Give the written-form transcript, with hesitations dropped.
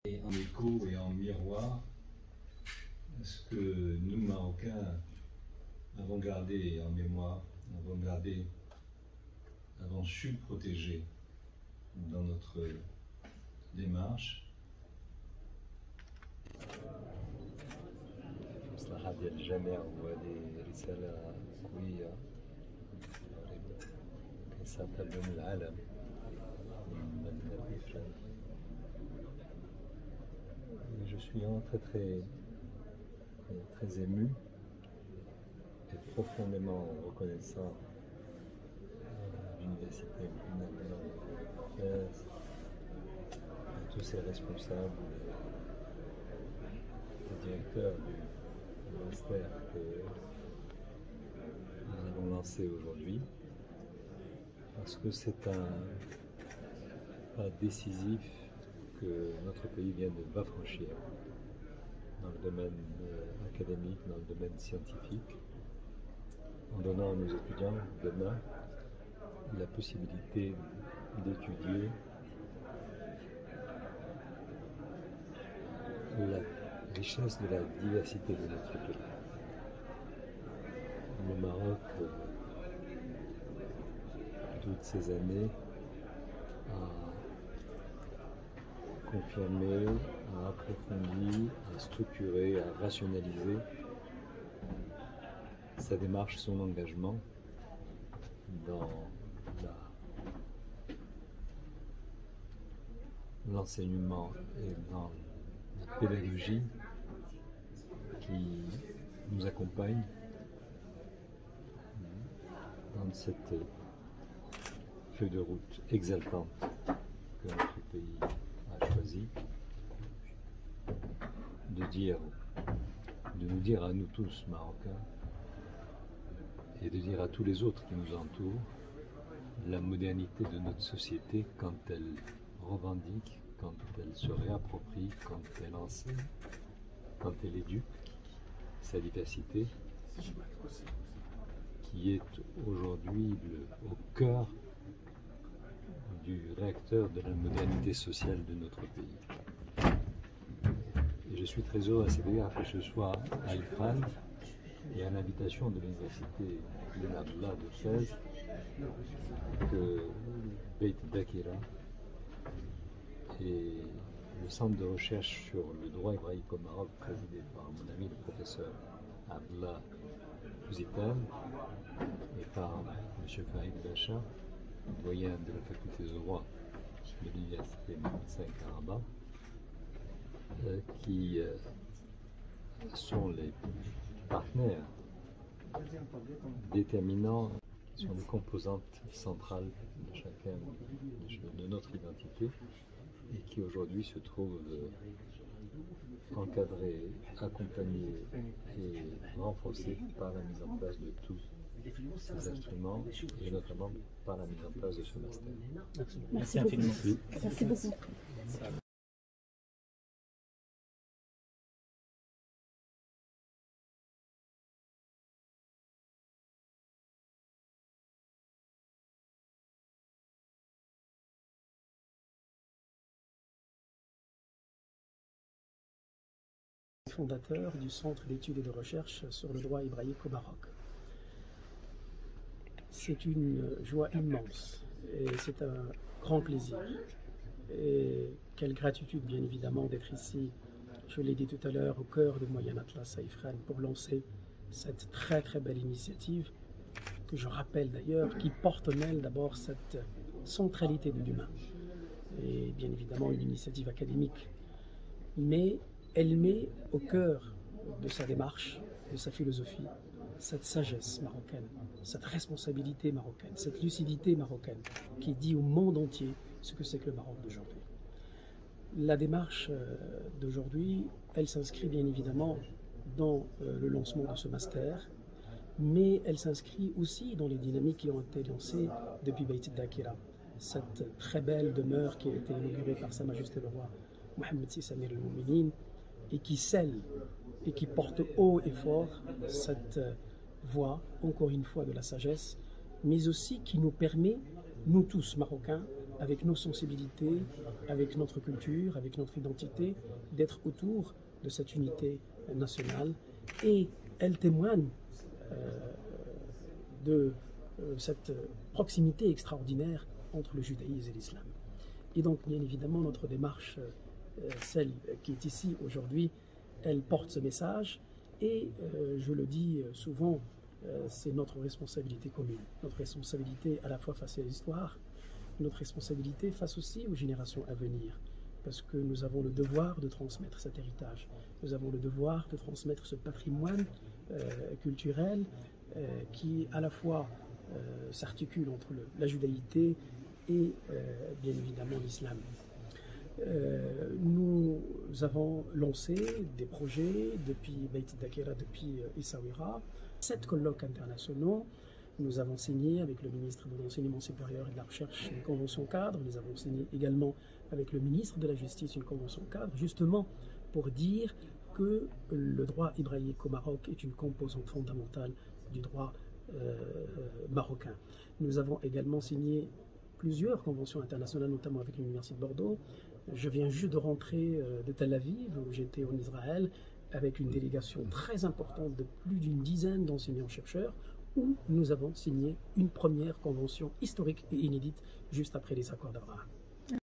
Et en écho et en miroir, ce que nous, Marocains, avons gardé en mémoire, avons su protéger dans notre démarche. المصلحة ديال الجميع وهذه رسالة قوية كيساقها بين العالم من الإفراد. Je suis très ému et profondément reconnaissant à l'Université de à tous ses responsables, les directeurs du master que nous allons lancer aujourd'hui, parce que c'est un pas décisif que notre pays va franchir dans le domaine académique, dans le domaine scientifique, en donnant à nos étudiants demain la possibilité d'étudier la richesse de la diversité de notre pays. Le Maroc, toutes ces années, a confirmé, a approfondi, a structuré, a rationalisé sa démarche, son engagement dans l'enseignement et dans la pédagogie qui nous accompagne dans cette feuille de route exaltante que notre pays a choisi de nous dire à nous tous Marocains et de dire à tous les autres qui nous entourent la modernité de notre société quand elle revendique, quand elle se réapproprie, quand elle enseigne, quand elle éduque sa diversité, qui est aujourd'hui au cœur du réacteur de la modernité sociale de notre pays. Et je suis très heureux à cet égard que ce soit à Ifrane et à l'invitation de l'université Ben Abdallah de Fès que Beit Dakira et le centre de recherche sur le droit hébraïque au Maroc, présidé par mon ami le professeur Abdallah Ouzitan et par M. Farid Bacha, doyen de la faculté de droit de l'université Mohamed V à Rabat, qui sont les partenaires déterminants, qui sont les composantes centrales de notre identité et qui aujourd'hui se trouvent encadrés, accompagnés et renforcés par la mise en place de tous ces instruments et notamment par la mise en place de ce master. Merci infiniment. Merci beaucoup. Fondateur du Centre d'études et de recherche sur le droit hébraïque au Maroc. C'est une joie immense et c'est un grand plaisir. Et quelle gratitude bien évidemment d'être ici, je l'ai dit tout à l'heure, au cœur de Moyen Atlas à Ifrane pour lancer cette très très belle initiative que je rappelle d'ailleurs, qui porte en elle d'abord cette centralité de l'humain. Et bien évidemment une initiative académique, mais elle met au cœur de sa démarche, de sa philosophie, cette sagesse marocaine, cette responsabilité marocaine, cette lucidité marocaine qui dit au monde entier ce que c'est que le Maroc d'aujourd'hui. La démarche d'aujourd'hui, elle s'inscrit bien évidemment dans le lancement de ce master, mais elle s'inscrit aussi dans les dynamiques qui ont été lancées depuis Beit Dakira, cette très belle demeure qui a été inaugurée par Sa Majesté le Roi Mohammed VI Amir al-Mouminin, et qui scelle et qui porte haut et fort cette voie, encore une fois, de la sagesse, mais aussi qui nous permet, nous tous Marocains, avec nos sensibilités, avec notre culture, avec notre identité, d'être autour de cette unité nationale. Et elle témoigne de cette proximité extraordinaire entre le judaïsme et l'islam. Et donc, bien évidemment, notre démarche, celle qui est ici aujourd'hui, elle porte ce message. Et je le dis souvent, c'est notre responsabilité commune. Notre responsabilité à la fois face à l'histoire, notre responsabilité face aussi aux générations à venir. Parce que nous avons le devoir de transmettre cet héritage. Nous avons le devoir de transmettre ce patrimoine culturel qui à la fois s'articule entre la judaïté et bien évidemment l'islam. Nous avons lancé des projets depuis Beit Dakera, depuis Essaouira, 7 colloques internationaux. Nous avons signé avec le ministre de l'Enseignement supérieur et de la Recherche une convention cadre. Nous avons signé également avec le ministre de la Justice une convention cadre, justement pour dire que le droit hébraïque au Maroc est une composante fondamentale du droit marocain. Nous avons également signé plusieurs conventions internationales, notamment avec l'Université de Bordeaux. Je viens juste de rentrer de Tel Aviv, où j'étais en Israël, avec une délégation très importante de plus d'une dizaine d'enseignants-chercheurs, où nous avons signé une première convention historique et inédite juste après les accords d'Abraham.